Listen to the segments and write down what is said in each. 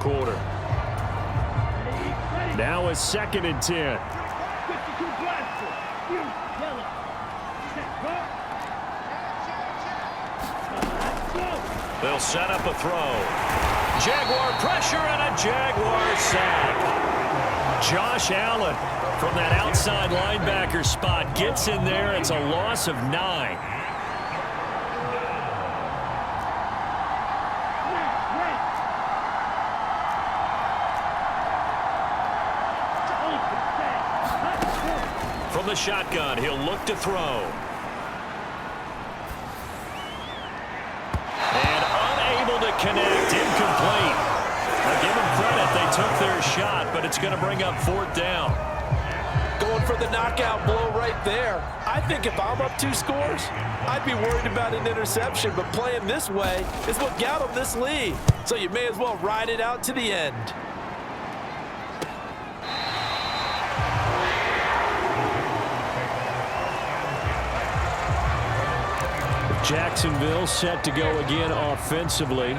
quarter. Now a 2nd and 10. They'll set up a throw. Jaguar pressure and a Jaguar sack. Josh Allen from that outside linebacker spot gets in there. It's a loss of 9. From the shotgun, he'll look to throw. And unable to connect, incomplete. Now give them credit, they took their shot, but it's going to bring up 4th down. Going for the knockout blow right there. I think if I'm up 2 scores, I'd be worried about an interception, but playing this way is what got them this lead. So you may as well ride it out to the end. Jacksonville set to go again offensively.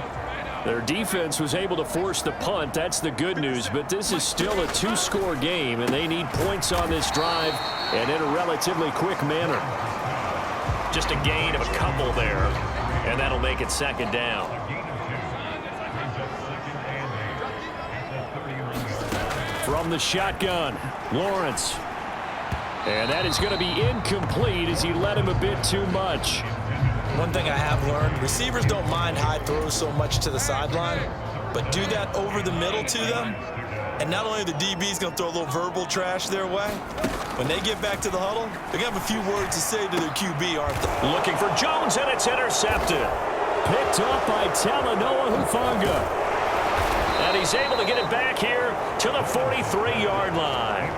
Their defense was able to force the punt. That's the good news, but this is still a 2-score game, and they need points on this drive and in a relatively quick manner. Just a gain of a couple there, and that'll make it 2nd down. From the shotgun, Lawrence. And that is going to be incomplete as he led him a bit too much. One thing I have learned, receivers don't mind high throws so much to the sideline, but do that over the middle to them, and not only the DB's going to throw a little verbal trash their way, when they get back to the huddle, they're going to have a few words to say to their QB, aren't they? Looking for Jones, and it's intercepted. Picked up by Talanoa Hufanga. And he's able to get it back here to the 43-yard line.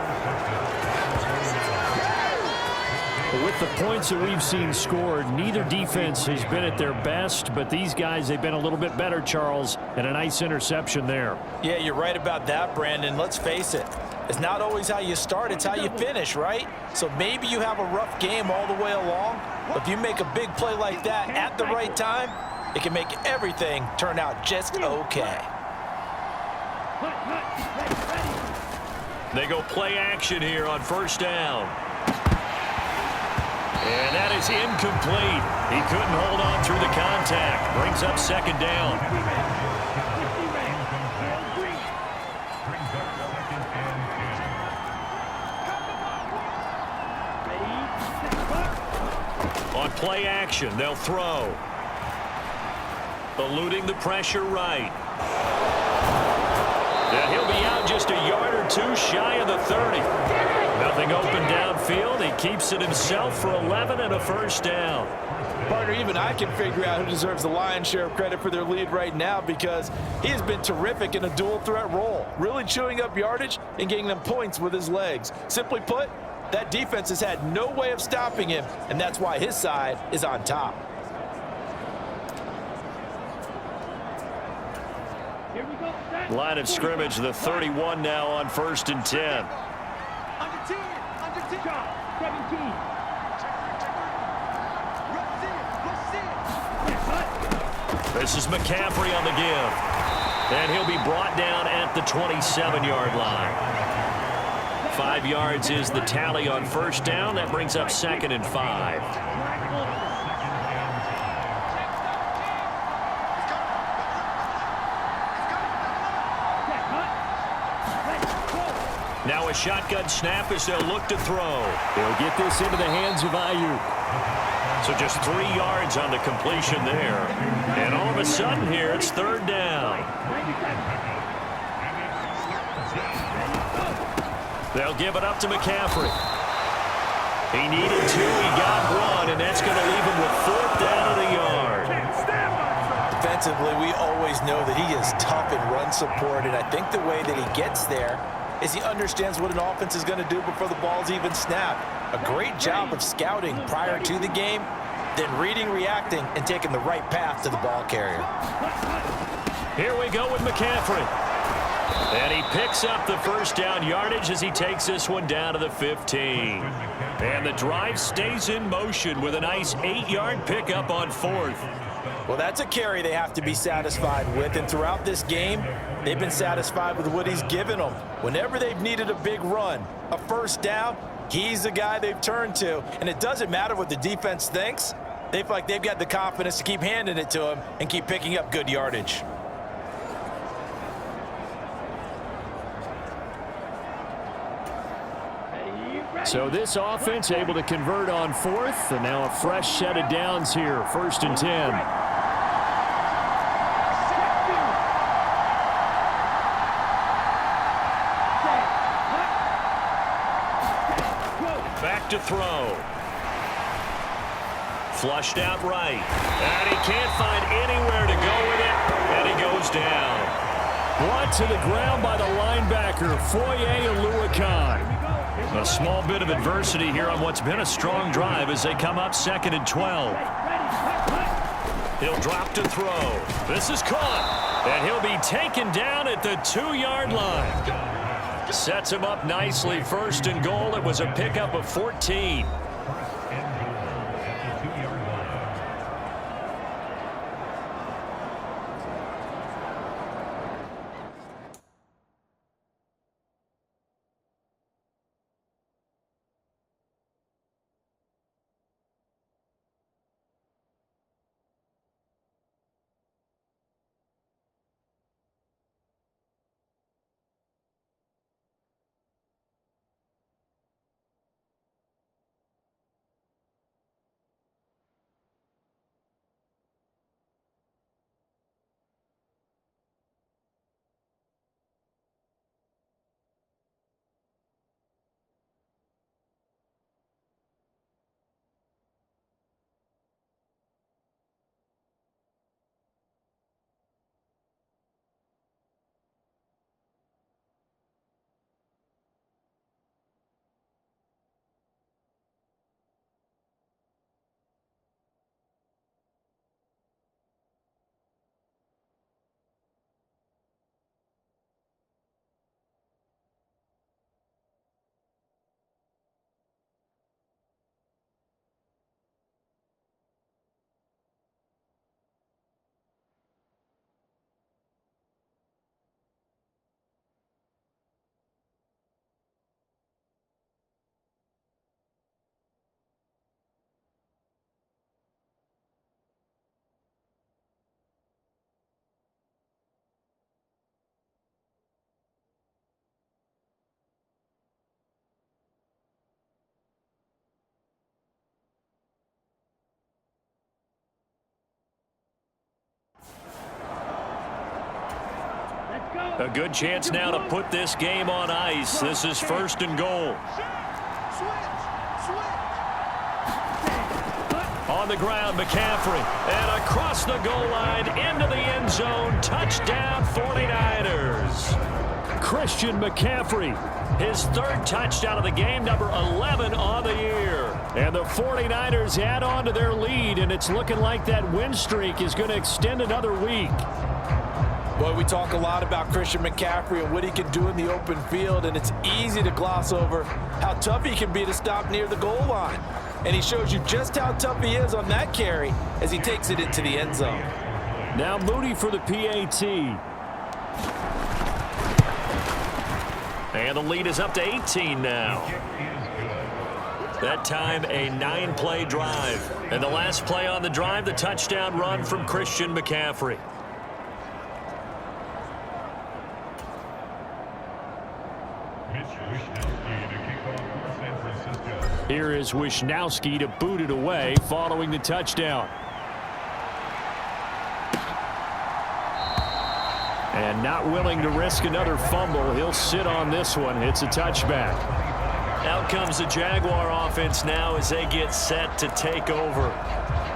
With the points that we've seen scored, neither defense has been at their best, but these guys, they've been a little bit better, Charles, and a nice interception there. Yeah, you're right about that, Brandon. Let's face it. It's not always how you start, it's how you finish, right? So maybe you have a rough game all the way along, but if you make a big play like that at the right time, it can make everything turn out just okay. They go play action here on 1st down. And that is incomplete. He couldn't hold on through the contact. Brings up 2nd down. On play action, they'll throw. Eluding the pressure right. And he'll be out just a yard or 2 shy of the 30. Nothing open downfield. He keeps it himself for 11 and a 1st down. Partner, even I can figure out who deserves the lion's share of credit for their lead right now because he has been terrific in a dual threat role, really chewing up yardage and getting them points with his legs. Simply put, that defense has had no way of stopping him, and that's why his side is on top. Line of scrimmage, the 31 now on 1st and 10. This is McCaffrey on the give. And he'll be brought down at the 27-yard line. 5 yards is the tally on 1st down. That brings up 2nd and 5. Now a shotgun snap as they'll look to throw. They'll get this into the hands of Ayuk. So just 3 yards on the completion there. And all of a sudden here, it's 3rd down. They'll give it up to McCaffrey. He needed 2, he got 1, and that's going to leave him with 4th down and a yard. Defensively, we always know that he is tough in run support, and I think the way that he gets there is he understands what an offense is going to do before the ball's even snapped. A great job of scouting prior to the game, then reading, reacting, and taking the right path to the ball carrier. Here we go with McCaffrey. And he picks up the 1st down yardage as he takes this one down to the 15. And the drive stays in motion with a nice 8-yard pickup on 4th. Well, that's a carry they have to be satisfied with, and throughout this game, they've been satisfied with what he's given them. Whenever they've needed a big run, a first down, he's the guy they've turned to, and it doesn't matter what the defense thinks. They feel like they've got the confidence to keep handing it to him and keep picking up good yardage. So this offense able to convert on fourth, and now a fresh set of downs here, 1st and 10. Back to throw. Flushed out right. And he can't find anywhere to go with it, and he goes down. Brought to the ground by the linebacker, Foye Oluwakan. A small bit of adversity here on what's been a strong drive as they come up 2nd and 12. He'll drop to throw. This is caught, and he'll be taken down at the 2-yard line. Sets him up nicely, 1st and goal. It was a pickup of 14. A good chance now to put this game on ice. This is 1st and goal. On the ground, McCaffrey. And across the goal line, into the end zone. Touchdown, 49ers. Christian McCaffrey, his 3rd touchdown of the game, number 11 on the year. And the 49ers add on to their lead, and it's looking like that win streak is going to extend another week. Boy, we talk a lot about Christian McCaffrey and what he can do in the open field, and it's easy to gloss over how tough he can be to stop near the goal line. And he shows you just how tough he is on that carry as he takes it into the end zone. Now Moody for the PAT. And the lead is up to 18 now. That time a 9-play drive. And the last play on the drive, the touchdown run from Christian McCaffrey. Here is Wisnowski to boot it away following the touchdown. And not willing to risk another fumble. He'll sit on this one. It's a touchback. Out comes the Jaguar offense now as they get set to take over.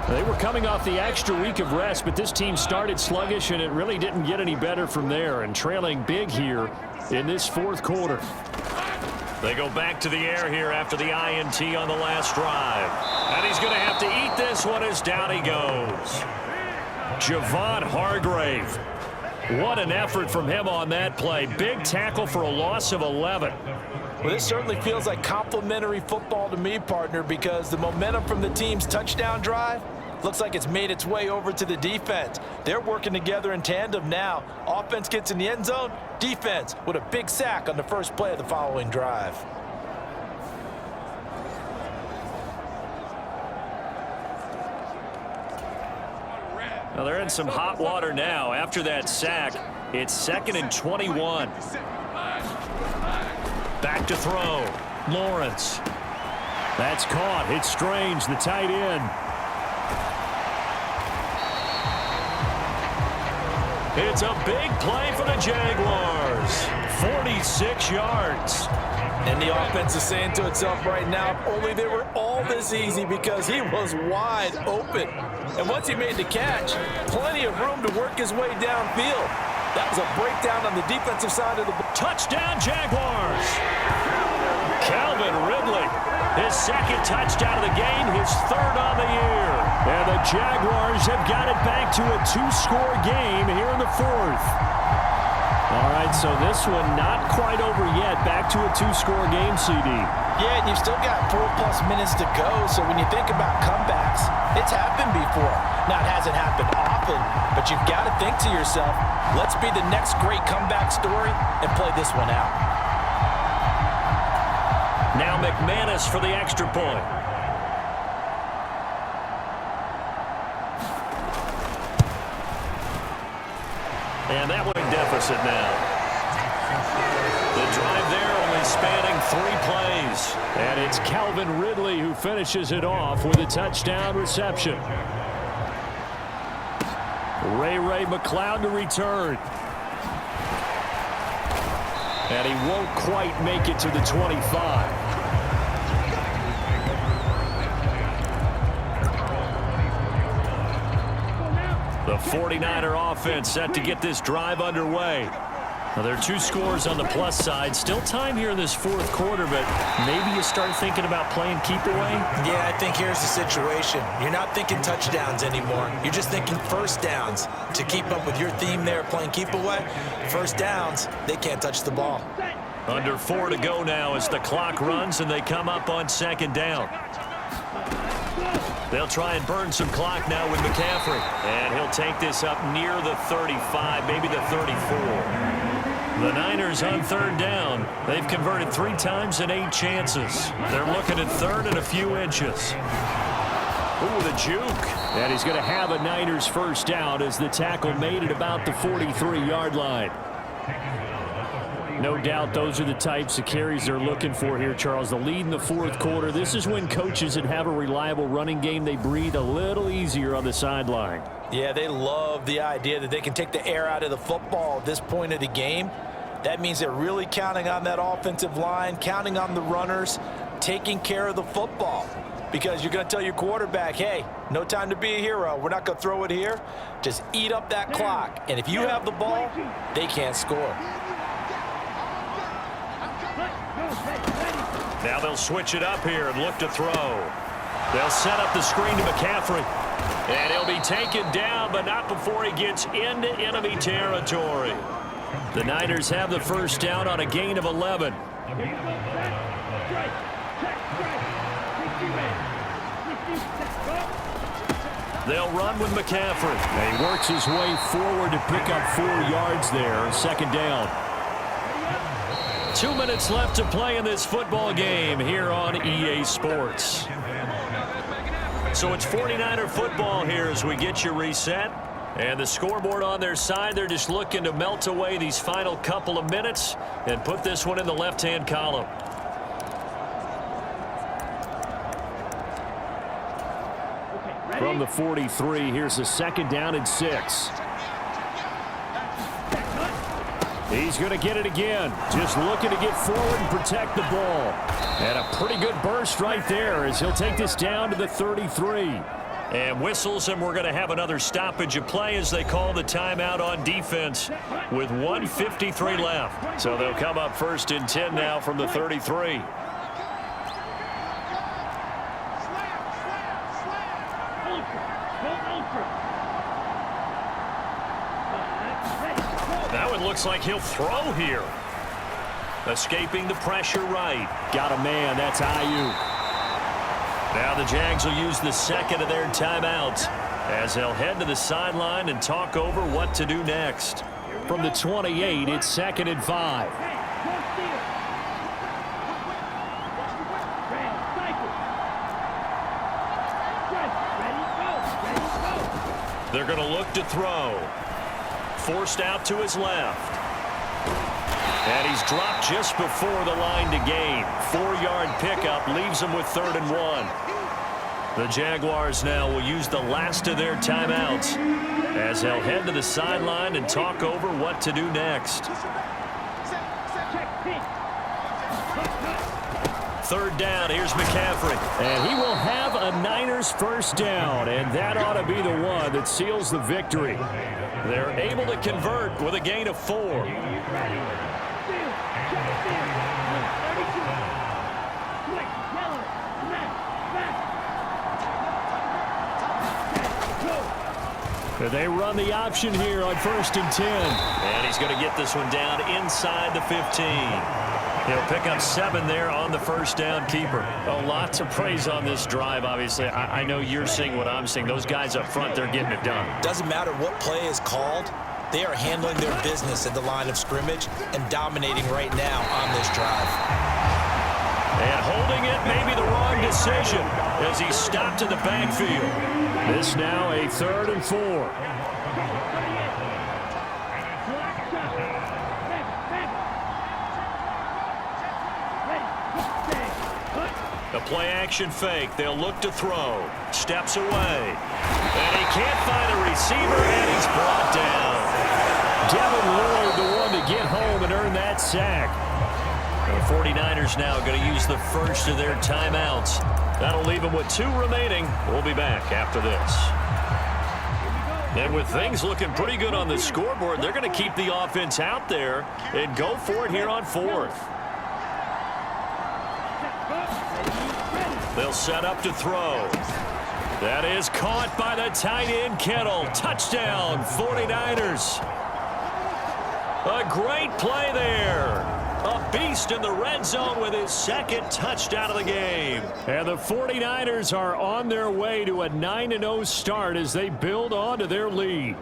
They were coming off the extra week of rest, but this team started sluggish, and it really didn't get any better from there, and trailing big here in this 4th quarter. They go back to the air here after the INT on the last drive. And he's going to have to eat this one as down he goes. Javon Hargrave. What an effort from him on that play. Big tackle for a loss of 11. Well, this certainly feels like complimentary football to me, partner, because the momentum from the team's touchdown drive Looks like it's made its way over to the defense. They're working together in tandem now. Offense gets in the end zone. Defense with a big sack on the first play of the following drive. Well, they're in some hot water now. After that sack, it's 2nd and 21. Back to throw. Lawrence. That's caught. It's Strange, the tight end. It's a big play for the Jaguars. 46 yards. And the offense is saying to itself right now, if only they were all this easy, because he was wide open. And once he made the catch, plenty of room to work his way downfield. That was a breakdown on the defensive side of the ball. Touchdown, Jaguars. Calvin Ridley, his 2nd touchdown of the game, his 3rd on the year. And the Jaguars have got it back to a 2-score game here in the 4th. All right, so this one not quite over yet. Back to a 2-score game, CD. Yeah, and you've still got 4+ minutes to go. So when you think about comebacks, it's happened before. Now, it hasn't happened often, but you've got to think to yourself, let's be the next great comeback story and play this one out. Now McManus for the extra point. And that one in deficit now. The drive there only spanning 3 plays. And it's Calvin Ridley who finishes it off with a touchdown reception. Ray McCloud to return. And he won't quite make it to the 25. The 49er offense set to get this drive underway. Now, there are 2 scores on the plus side. Still time here in this 4th quarter, but maybe you start thinking about playing keep away? Yeah, I think here's the situation. You're not thinking touchdowns anymore. You're just thinking first downs. To keep up with your theme there, playing keep away, first downs, they can't touch the ball. Under 4 to go now as the clock runs and they come up on 2nd down. They'll try and burn some clock now with McCaffrey. And he'll take this up near the 35, maybe the 34. The Niners on 3rd down. They've converted 3 times in 8 chances. They're looking at 3rd and a few inches. Ooh, the juke. And he's going to have a Niners first down as the tackle made it about the 43-yard line. No doubt those are the types of carries they're looking for here, Charles. The lead in the 4th quarter. This is when coaches that have a reliable running game, they breathe a little easier on the sideline. Yeah, they love the idea that they can take the air out of the football at this point of the game. That means they're really counting on that offensive line, counting on the runners, taking care of the football. Because you're going to tell your quarterback, hey, no time to be a hero. We're not going to throw it here. Just eat up that clock. And if you have the ball, they can't score. Now they'll switch it up here and look to throw. They'll set up the screen to McCaffrey. And he'll be taken down, but not before he gets into enemy territory. The Niners have the first down on a gain of 11. They'll run with McCaffrey. And he works his way forward to pick up 4 yards there. 2nd down. 2 minutes left to play in this football game here on EA Sports. So it's 49er football here as we get you reset. And the scoreboard on their side, they're just looking to melt away these final couple of minutes and put this one in the left-hand column. From the 43, here's a 2nd down and 6. He's going to get it again. Just looking to get forward and protect the ball. And a pretty good burst right there as he'll take this down to the 33. And whistles, and we're going to have another stoppage of play as they call the timeout on defense with 1:53 left. So they'll come up 1st and 10 now from the 33. Now it looks like he'll throw here. Escaping the pressure right. Got a man. That's Ayuk. Now the Jags will use the second of their timeouts as they'll head to the sideline and talk over what to do next. From the 28, it's 2nd and 5. They're going to look to throw. Forced out to his left. And he's dropped just before the line to gain. 4-yard pickup leaves him with 3rd and 1. The Jaguars now will use the last of their timeouts as they'll head to the sideline and talk over what to do next. 3rd down, here's McCaffrey. And he will have a Niners first down, and that ought to be the one that seals the victory. They're able to convert with a gain of 4. They run the option here on 1st and 10. And he's going to get this one down inside the 15. He'll pick up 7 there on the first down keeper. A lot to praise on this drive, obviously. I know you're seeing what I'm seeing. Those guys up front, they're getting it done. Doesn't matter what play is called. They are handling their business at the line of scrimmage and dominating right now on this drive. And holding it may be the wrong decision as he stopped in the backfield. This now a 3rd and 4. The play-action fake. They'll look to throw. Steps away. And he can't find a receiver, and he's brought down. Devin Lloyd, the one to get home and earn that sack. The 49ers now going to use the first of their timeouts. That'll leave them with 2 remaining. We'll be back after this. And with things looking pretty good on the scoreboard, they're going to keep the offense out there and go for it here on 4th. They'll set up to throw. That is caught by the tight end, Kittle. Touchdown, 49ers. A great play there. A beast in the red zone with his 2nd touchdown of the game. And the 49ers are on their way to a 9-0 start as they build on to their lead.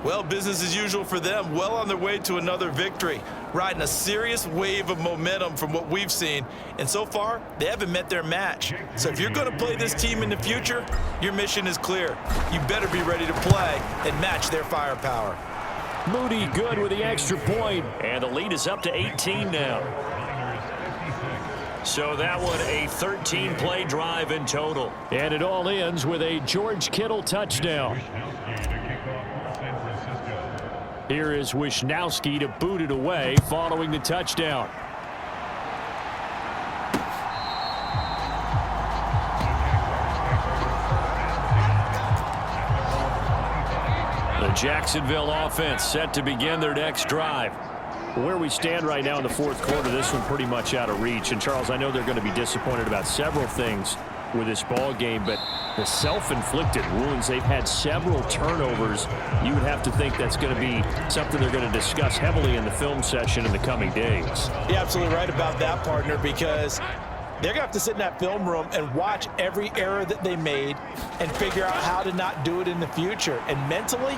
Well, business as usual for them. Well on their way to another victory. Riding a serious wave of momentum from what we've seen. And so far, they haven't met their match. So if you're going to play this team in the future, your mission is clear. You better be ready to play and match their firepower. Moody good with the extra point. And the lead is up to 18 now. So that one a 13-play drive in total. And it all ends with a George Kittle touchdown. Here is Wisnowski to boot it away following the touchdown. The Jacksonville offense set to begin their next drive. Where we stand right now in the 4th quarter, this one pretty much out of reach. And, Charles, I know they're going to be disappointed about several things with this ball game, but the self-inflicted wounds, they've had several turnovers. You would have to think that's going to be something they're going to discuss heavily in the film session in the coming days. You're absolutely right about that, partner, because they're going to have to sit in that film room and watch every error that they made and figure out how to not do it in the future. And mentally,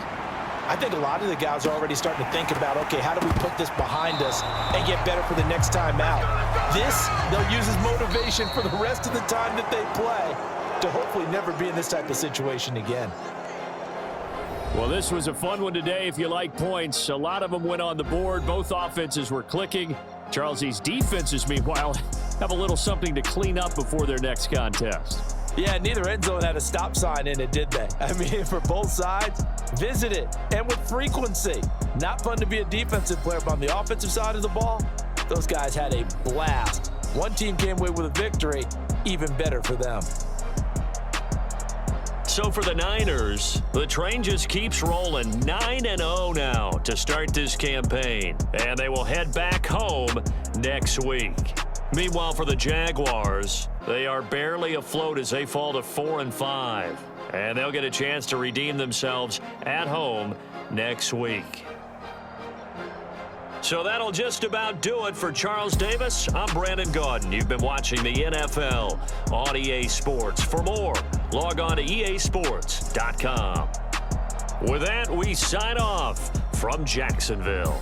I think a lot of the guys are already starting to think about, okay, how do we put this behind us and get better for the next time out? This, they'll use as motivation for the rest of the time that they play to hopefully never be in this type of situation again. Well, this was a fun one today if you like points. A lot of them went on the board. Both offenses were clicking. Charles, these defenses, meanwhile, have a little something to clean up before their next contest. Yeah, neither end zone had a stop sign in it, did they? I mean, for both sides, visit it, and with frequency. Not fun to be a defensive player, but on the offensive side of the ball, those guys had a blast. One team came away with a victory, even better for them. So for the Niners, the train just keeps rolling. 9-0 now to start this campaign. And they will head back home next week. Meanwhile, for the Jaguars, they are barely afloat as they fall to 4-5. And they'll get a chance to redeem themselves at home next week. So that'll just about do it for Charles Davis. I'm Brandon Gaudin. You've been watching the NFL on EA Sports. For more, log on to easports.com. With that, we sign off from Jacksonville.